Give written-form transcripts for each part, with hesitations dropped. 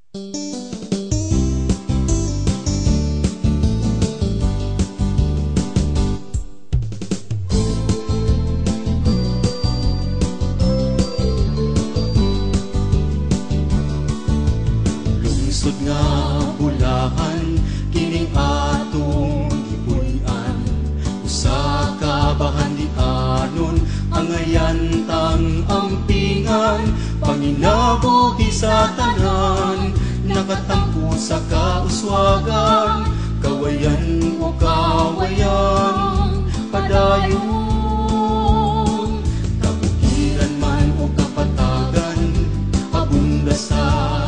Lungsod nga Bulacan, kining atong gipuy-an. Usa ka bahandianon, ang ayantang ampingan. Panginabuhi sa tanan, nakatampo sa kauswagan. Kawayan o kawayan, padayon. Kabukiran man o kapatagan, abunda sa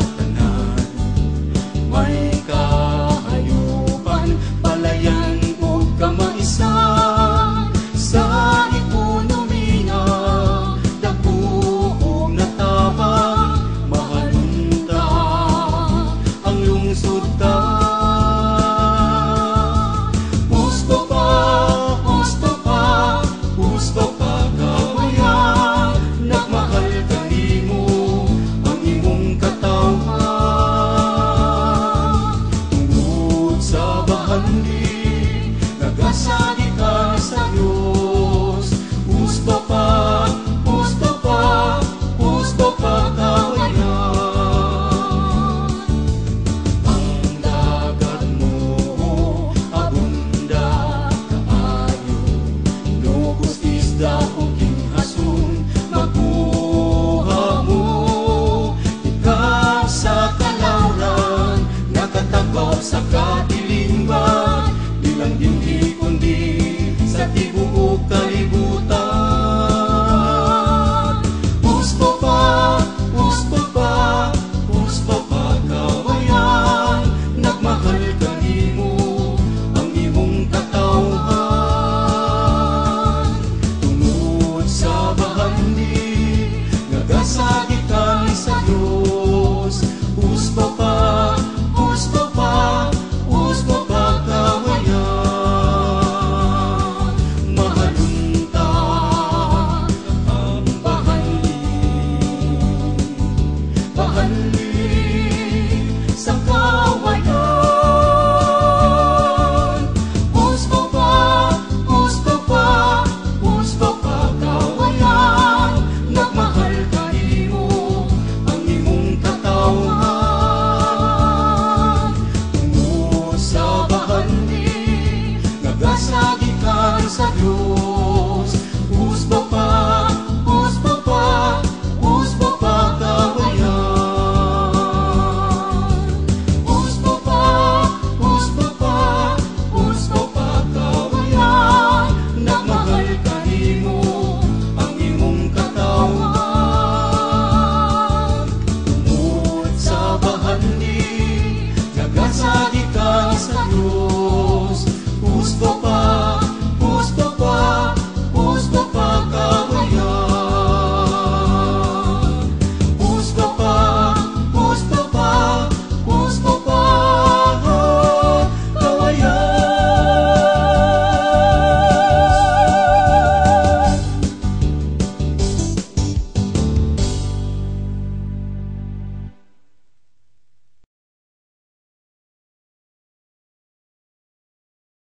may kahayupan, palayan o kamaisan. Sa ekonomiya, dapuog na tabang, mahalunta ang lungsod ta. Gusto pa kawayan, nagmahal kanimo ang imong katawhan. Sa bahandi, nagasagi ka sa Diyos. Gusto pa kawayan. Ang dagat mo, abunda kaayo. Lugos isda o ginhason, magbuha mo. Ikaw sa kalawran, nakatagaw sa